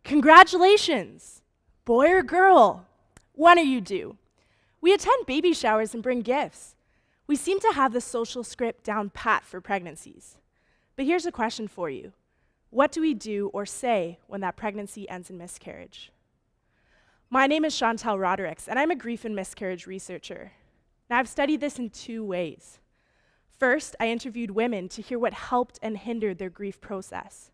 Congratulations! Boy or girl? One are you due? We attend baby showers and bring gifts. We seem to have the social script down pat for pregnancies. But here's a question for you. What do we do or say when that pregnancy ends in miscarriage? My name is Chantel Rodericks, and I'm a grief and miscarriage researcher. Now, I've studied this in two ways. First, I interviewed women to hear what helped and hindered their grief process.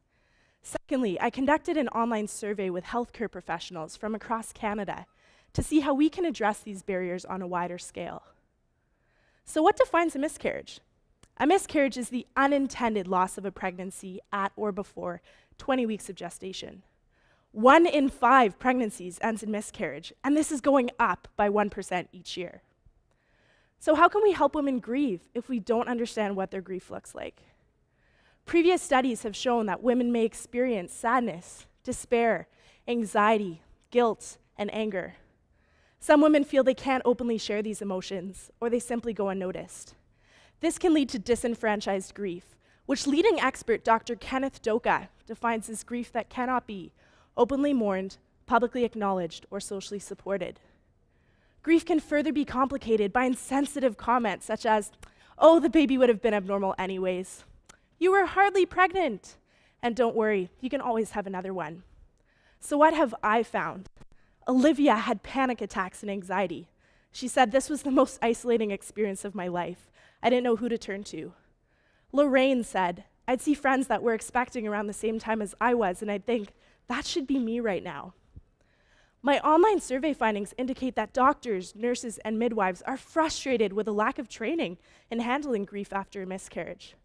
Secondly, I conducted an online survey with healthcare professionals from across Canada to see how we can address these barriers on a wider scale. So what defines a miscarriage? A miscarriage is the unintended loss of a pregnancy at or before 20 weeks of gestation. 1 in 5 pregnancies ends in miscarriage, and this is going up by 1% each year. So how can we help women grieve if we don't understand what their grief looks like? Previous studies have shown that women may experience sadness, despair, anxiety, guilt, and anger. Some women feel they can't openly share these emotions, or they simply go unnoticed. This can lead to disenfranchised grief, which leading expert Dr. Kenneth Doka defines as grief that cannot be openly mourned, publicly acknowledged, or socially supported. Grief can further be complicated by insensitive comments such as, "Oh, the baby would have been abnormal anyways. You were hardly pregnant. And don't worry, you can always have another one." So what have I found? Olivia had panic attacks and anxiety. She said, "This was the most isolating experience of my life. I didn't know who to turn to." Lorraine said, "I'd see friends that were expecting around the same time as I was, and I'd think, that should be me right now." My online survey findings indicate that doctors, nurses, and midwives are frustrated with a lack of training in handling grief after a miscarriage.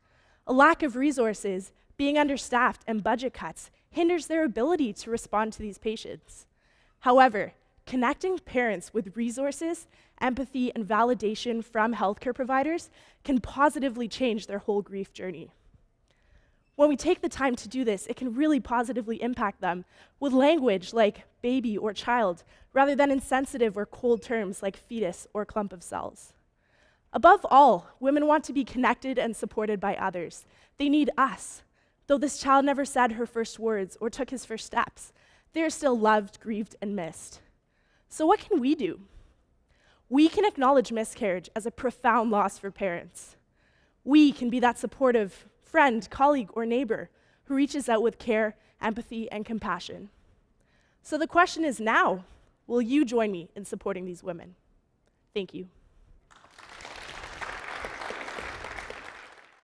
A lack of resources, being understaffed, and budget cuts hinders their ability to respond to these patients. However, connecting parents with resources, empathy, and validation from healthcare providers can positively change their whole grief journey. When we take the time to do this, it can really positively impact them with language like baby or child, rather than insensitive or cold terms like fetus or clump of cells. Above all, women want to be connected and supported by others. They need us. Though this child never said her first words or took his first steps, they are still loved, grieved, and missed. So what can we do? We can acknowledge miscarriage as a profound loss for parents. We can be that supportive friend, colleague, or neighbor who reaches out with care, empathy, and compassion. So the question is now, will you join me in supporting these women? Thank you.